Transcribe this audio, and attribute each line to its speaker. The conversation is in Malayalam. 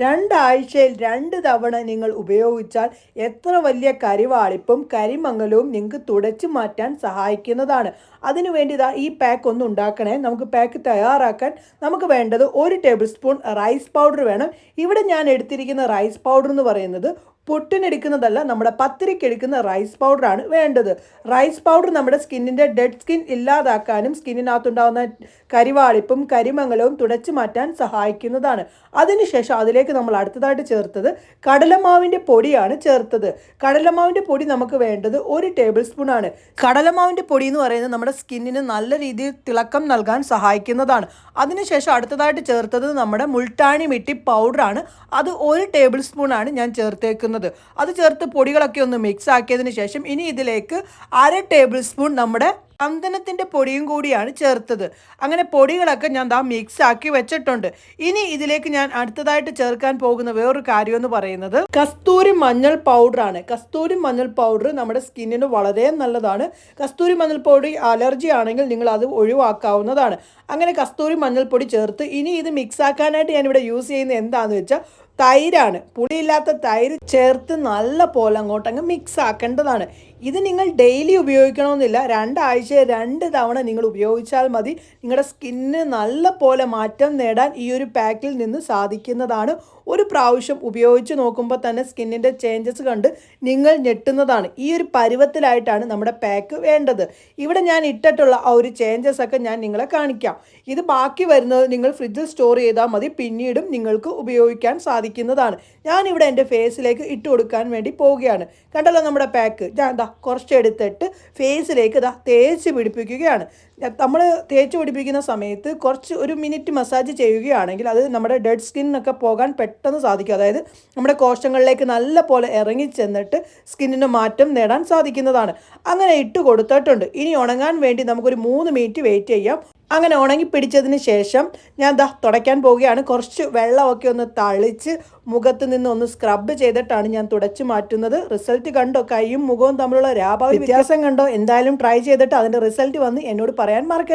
Speaker 1: രണ്ടാഴ്ചയിൽ 2 തവണ നിങ്ങൾ ഉപയോഗിച്ചാൽ എത്ര വലിയ കരിവാളിപ്പും കരിമങ്ങലവും നിങ്ങൾക്ക് തുടച്ചു മാറ്റാൻ സഹായിക്കുന്നതാണ്. അതിനുവേണ്ടി ഈ പാക്ക് ഒന്ന് ഉണ്ടാക്കണേ. നമുക്ക് പാക്ക് തയ്യാറാക്കാൻ നമുക്ക് വേണ്ടത് 1 ടേബിൾ സ്പൂൺ റൈസ് പൗഡർ വേണം. ഇവിടെ ഞാൻ എടുത്തിരിക്കുന്ന റൈസ് പൗഡർ എന്ന് പറയുന്നത് പുട്ടിനെടുക്കുന്നതല്ല, നമ്മുടെ പത്തിരിക്ക് എടുക്കുന്ന റൈസ് പൗഡറാണ് വേണ്ടത്. റൈസ് പൗഡർ നമ്മുടെ സ്കിന്നിൻ്റെ ഡെഡ് സ്കിൻ ഇല്ലാതാക്കാനും സ്കിന്നിനകത്തുണ്ടാകുന്ന കരിവാളിപ്പും കരിമങ്ങലവും തുടച്ചു മാറ്റാൻ സഹായിക്കുന്നതാണ്. അതിനുശേഷം അതിലേക്ക് നമ്മൾ അടുത്തതായിട്ട് ചേർത്തത് കടലമാവിൻ്റെ പൊടിയാണ് ചേർത്തത്. കടലമാവിൻ്റെ പൊടി നമുക്ക് വേണ്ടത് 1 ടേബിൾ സ്പൂൺ ആണ്. കടലമാവിൻ്റെ പൊടി എന്ന് പറയുന്നത് നമ്മുടെ സ്കിന്നിന് നല്ല രീതിയിൽ തിളക്കം നൽകാൻ സഹായിക്കുന്നതാണ്. അതിനുശേഷം അടുത്തതായിട്ട് ചേർത്തത് നമ്മുടെ മുൾട്ടാണി മിട്ടി പൗഡറാണ്. അത് 1 ടേബിൾ സ്പൂൺ ആണ് ഞാൻ ചേർത്തേക്കുന്നത്. അത് ചേർത്ത് പൊടികളൊക്കെ ഒന്ന് മിക്സ് ആക്കിയതിന് ശേഷം ഇനി ഇതിലേക്ക് 1/2 ടേബിൾ സ്പൂൺ നമ്മുടെ ചന്ദനത്തിൻ്റെ പൊടിയും കൂടിയാണ് ചേർത്തത്. അങ്ങനെ പൊടികളൊക്കെ ഞാൻ മിക്സ് ആക്കി വെച്ചിട്ടുണ്ട്. ഇനി ഇതിലേക്ക് ഞാൻ അടുത്തതായിട്ട് ചേർക്കാൻ പോകുന്ന വേറൊരു കാര്യം എന്ന് പറയുന്നത് കസ്തൂരി മഞ്ഞൾ പൗഡറാണ്. കസ്തൂരി മഞ്ഞൾ പൗഡർ നമ്മുടെ സ്കിന്നിന് വളരെ നല്ലതാണ്. കസ്തൂരി മഞ്ഞൾ പൊടി അലർജി ആണെങ്കിൽ നിങ്ങൾ അത് ഒഴിവാക്കാവുന്നതാണ്. അങ്ങനെ കസ്തൂരി മഞ്ഞൾപ്പൊടി ചേർത്ത് ഇനി ഇത് മിക്സ് ആക്കാനായിട്ട് ഞാനിവിടെ യൂസ് ചെയ്യുന്നത് എന്താണെന്ന് വെച്ചാൽ തൈരാണ്. പുളിയില്ലാത്ത തൈര് ചേർത്ത് നല്ല പോലെ അങ്ങോട്ടങ്ങ് മിക്സ് ആക്കേണ്ടതാണ്. ഇത് നിങ്ങൾ ഡെയിലി ഉപയോഗിക്കണമെന്നില്ല. 2 ആഴ്ച 2 തവണ നിങ്ങൾ ഉപയോഗിച്ചാൽ മതി. നിങ്ങളുടെ സ്കിന്നിന് നല്ല പോലെ മാറ്റം നേടാൻ ഈ ഒരു പാക്കിൽ നിന്ന് സാധിക്കുന്നതാണ്. ഒരു പ്രാവശ്യം ഉപയോഗിച്ച് നോക്കുമ്പോൾ തന്നെ സ്കിന്നിൻ്റെ ചേഞ്ചസ് കണ്ട് നിങ്ങൾ ഞെട്ടുന്നതാണ്. ഈ ഒരു പരുവത്തിലായിട്ടാണ് നമ്മുടെ പാക്ക് വേണ്ടത്. ഇവിടെ ഞാൻ ഇട്ടിട്ടുള്ള ആ ഒരു ചേഞ്ചസ് ഒക്കെ ഞാൻ നിങ്ങളെ കാണിക്കാം. ഇത് ബാക്കി വരുന്നത് നിങ്ങൾ ഫ്രിഡ്ജിൽ സ്റ്റോർ ചെയ്താൽ മതി. പിന്നീടും നിങ്ങൾക്ക് ഉപയോഗിക്കാൻ സാധിക്കുന്നതാണ്. ഞാനിവിടെ എൻ്റെ ഫേസിലേക്ക് ഇട്ട് കൊടുക്കാൻ വേണ്ടി പോവുകയാണ്. കണ്ടല്ലോ നമ്മുടെ പാക്ക്. ഞാൻ കുറച്ച് എടുത്തിട്ട് ഫേസിലേക്ക് തേച്ച് പിടിപ്പിക്കുകയാണ്. നമ്മൾ തേച്ച് പിടിപ്പിക്കുന്ന സമയത്ത് കുറച്ച് 1 മിനിറ്റ് മസാജ് ചെയ്യുകയാണെങ്കിൽ അത് നമ്മുടെ ഡെഡ് സ്കിന്നൊക്കെ പോകാൻ പെട്ടെന്ന് സാധിക്കും. അതായത് നമ്മുടെ കോശങ്ങളിലേക്ക് നല്ല പോലെ ഇറങ്ങി ചെന്നിട്ട് സ്കിന്നിന് മാറ്റം നേടാൻ സാധിക്കുന്നതാണ്. അങ്ങനെ ഇട്ട് കൊടുത്തിട്ടുണ്ട്. ഇനി ഉണങ്ങാൻ വേണ്ടി നമുക്കൊരു 3 മിനിറ്റ് വെയിറ്റ് ചെയ്യാം. അങ്ങനെ ഉണങ്ങി പിടിച്ചതിന് ശേഷം ഞാൻ തുടയ്ക്കാൻ പോവുകയാണ്. കുറച്ച് വെള്ളമൊക്കെ ഒന്ന് തളിച്ച് മുഖത്ത് നിന്ന് ഒന്ന് സ്ക്രബ് ചെയ്തിട്ടാണ് ഞാൻ തുടച്ചു മാറ്റുന്നത്. റിസൾട്ട് കണ്ടോ? കൈയും മുഖവും തമ്മിലുള്ള വ്യത്യാസം കണ്ടോ? എന്തായാലും ട്രൈ ചെയ്തിട്ട് അതിൻ്റെ റിസൾട്ട് വന്ന് എന്നോട് പറയാൻ മറക്കരുത്.